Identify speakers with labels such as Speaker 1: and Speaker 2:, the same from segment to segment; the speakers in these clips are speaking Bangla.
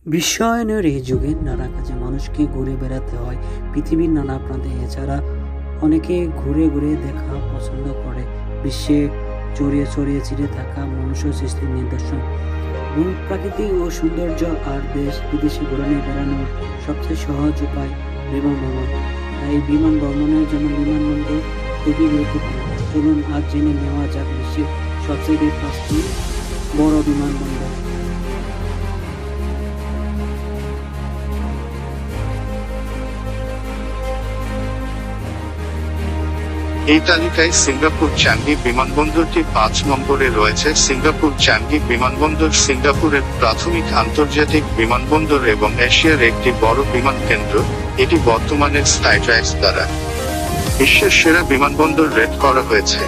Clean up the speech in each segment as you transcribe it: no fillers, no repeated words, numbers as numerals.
Speaker 1: বিশ্বায়নের এই যুগে নানা কাজে মানুষকে ঘুরে বেড়াতে হয় পৃথিবীর নানা প্রান্তে। এছাড়া অনেকে ঘুরে ঘুরে দেখা পছন্দ করে বিশ্বে ছড়িয়ে ছড়িয়ে ছিঁড়ে থাকা মনুষ্য সৃষ্টির নিদর্শন, প্রাকৃতিক ও সৌন্দর্য আর দেশ বিদেশে ঘুরে বেড়ানোর সবচেয়ে সহজ উপায় বিমান ভ্রমণ। তাই বিমান ভ্রমণের জন্য বিমানবন্দর খুবই গুরুত্বপূর্ণ। চলুন আজ জেনে নেওয়া যাক বিশ্বের সবচেয়ে 5টি বড় বিমানবন্দর।
Speaker 2: এই তালিকায় সিঙ্গাপুর চাঙ্গি বিমানবন্দরটি 5 নম্বরে রয়েছে। সিঙ্গাপুর চাঙ্গি বিমানবন্দর সিঙ্গাপুরের প্রাথমিক আন্তর্জাতিক বিমানবন্দর এবং এশিয়ার একটি বড় বিমান কেন্দ্র। এটি বর্তমানে স্কাইট্রাক্স দ্বারা বিশ্বের সেরা বিমানবন্দর রেট করা হয়েছে।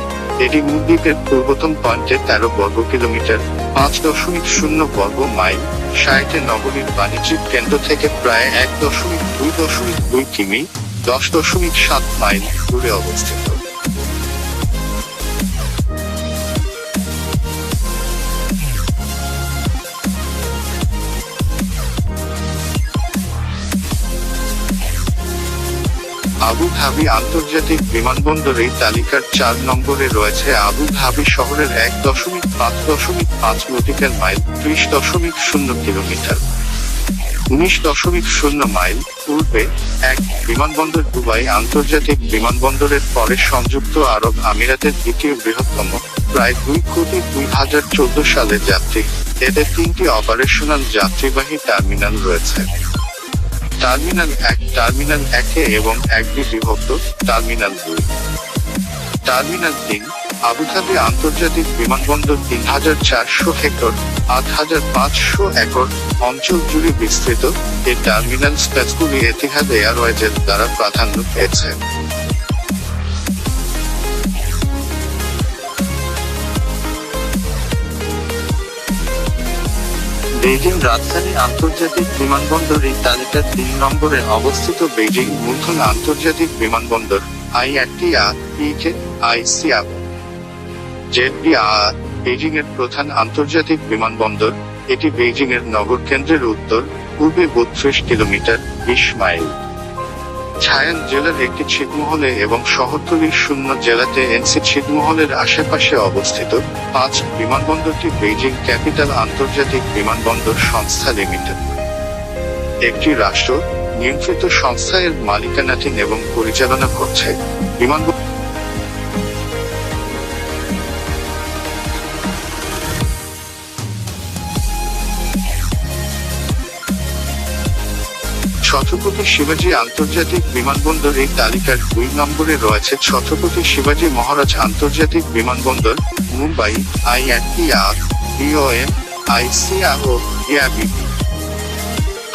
Speaker 2: এটি মুদ্বীপের পূর্বতম পয়েন্টে 13 বর্গ কিলোমিটার 5.0 বর্গ মাইল সাইটে নগরীর বাণিজ্যিক কেন্দ্র থেকে প্রায় 1.2 কিমি 10.7 মাইল দূরে অবস্থিত। আবু ধাবি আন্তর্জাতিক বিমানবন্দর এই তালিকার 4 নম্বরে রয়েছে। আবু ধাবি শহরের 1.5 নটিক্যাল মাইল 30.0 কিলোমিটার 19.0 মাইল পূর্বে। এক বিমানবন্দর দুবাই আন্তর্জাতিক বিমানবন্দরের পরে সংযুক্ত আরব আমিরাতের দ্বিতীয় বৃহত্তম, প্রায় 2,02,014 সালে যাত্রী। এতে 3টি অপারেশনাল যাত্রীবাহী টার্মিনাল রয়েছে। টার্মিনাল 1, টার্মিনাল 1A এবং 1B বিভক্ত, টার্মিনাল 2। টার্মিনাল 3 আবুধাবি আন্তর্জাতিক বিমানবন্দর 3,400 হেক্টর 8,500 একর অঞ্চল জুড়ে বিস্তৃত। এই টার্মিনাল স্পেসগুলি এতিহাদ এয়ারওয়েজের দ্বারা প্রাধান্য পেয়েছে। বেইজিং রাজধানী আন্তর্জাতিক বিমানবন্দর এই তালিকার 3 নম্বরে অবস্থিত। বেইজিং মূলধন আন্তর্জাতিক বিমানবন্দর IATA বেইজিং এর প্রধান আন্তর্জাতিক বিমানবন্দর। এটি বেইজিং এর নগর কেন্দ্রের উত্তর পূর্বে 32 কিলোমিটার 20 মাইল ছায়ান জেলার একটি ছিটমহলে এবং শহরতলির 0 জেলাতে এনসি ছিটমহলের আশেপাশে অবস্থিত। 5 বিমানবন্দরটি বেইজিং ক্যাপিটাল আন্তর্জাতিক বিমানবন্দর সংস্থা লিমিটেড একটি রাষ্ট্র নিয়ন্ত্রিত সংস্থা এর মালিকানাধীন এবং পরিচালনা করছে। বিমানবন্দর ছত্রপতি শিবাজি আন্তর্জাতিক বিমানবন্দর এই তালিকার 2 নম্বরে রয়েছে। ছত্রপতি শিবাজি মহারাজ আন্তর্জাতিক বিমানবন্দর মুম্বাই IATA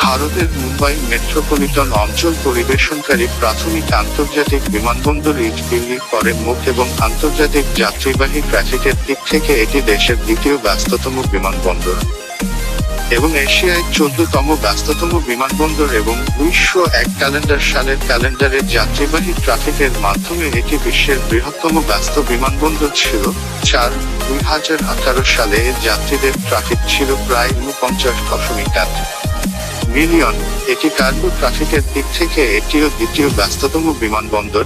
Speaker 2: ভারতের মুম্বাই মেট্রোপলিটন অঞ্চল পরিবেশনকারী প্রাথমিক আন্তর্জাতিক বিমানবন্দর। দিল্লির পরে মুখ এবং আন্তর্জাতিক যাত্রীবাহী ট্রাফিকের দিক থেকে এটি দেশের দ্বিতীয় ব্যস্ততম বিমানবন্দর এবং এশিয়ায় 14তম ব্যস্ততম বিমানবন্দর এবং 2001 সালের ক্যালেন্ডারে যাত্রীবাহী ট্রাফিকের মাধ্যমে এটি বিশ্বের বৃহত্তম ব্যস্ত বিমানবন্দর ছিল। 2018 সালে এর যাত্রীদের ট্রাফিক ছিল প্রায় 49.8 মিলিয়ন। এটি কার্গো ট্রাফিকের দিক থেকে এটিও দ্বিতীয় ব্যস্ততম বিমানবন্দর।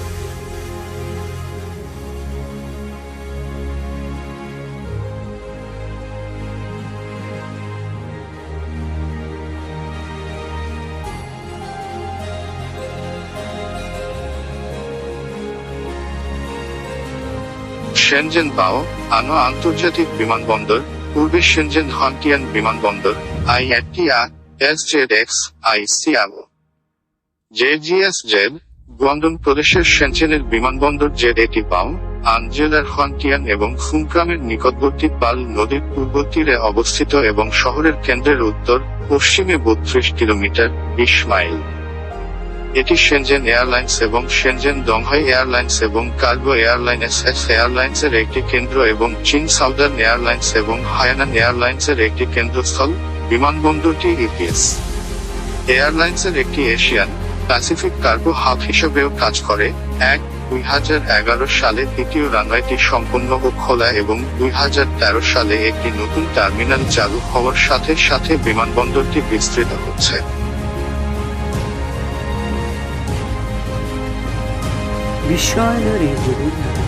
Speaker 2: শেনজেন বাও আনো আন্তর্জাতিক বিমানবন্দর পূর্বে শেনজেন হংটিয়ান বিমানবন্দর IATA JGSZ গুয়াংডং প্রদেশের শেনজেনের বিমানবন্দর জেড বাও আন জেলার হংটিয়ান এবং ফুংক্রামের নিকটবর্তী পাল নদীর পূর্ব তীরে অবস্থিত এবং শহরের কেন্দ্রের উত্তর পশ্চিমে 32 কিলোমিটার 20 মাইল। এটি শেনজেন এয়ারলাইন্স এবং শেনজেন দংহাই এয়ারলাইন্স এবং কার্গো এয়ারলাইন্স এয়ারলাইন্সের একটি কেন্দ্র এবং চীন সাউদার্ন এয়ারলাইন্স এবং হায়ানান এয়ারলাইন্সের একটি কেন্দ্রস্থল। বিমানবন্দরটি ইপিএস এয়ারলাইন্সের একটি এশিয়ান প্যাসিফিক কার্গো হাব হিসেবেও কাজ করে। 1 2011 সালে দ্বিতীয় রানওয়েটি সম্পন্ন ও খোলা এবং 2013 সালে একটি নতুন টার্মিনাল চালু হওয়ার সাথে সাথে বিমানবন্দরটি বিস্তৃত হচ্ছে।
Speaker 1: বিশ্বায়নের এই যুগে নানা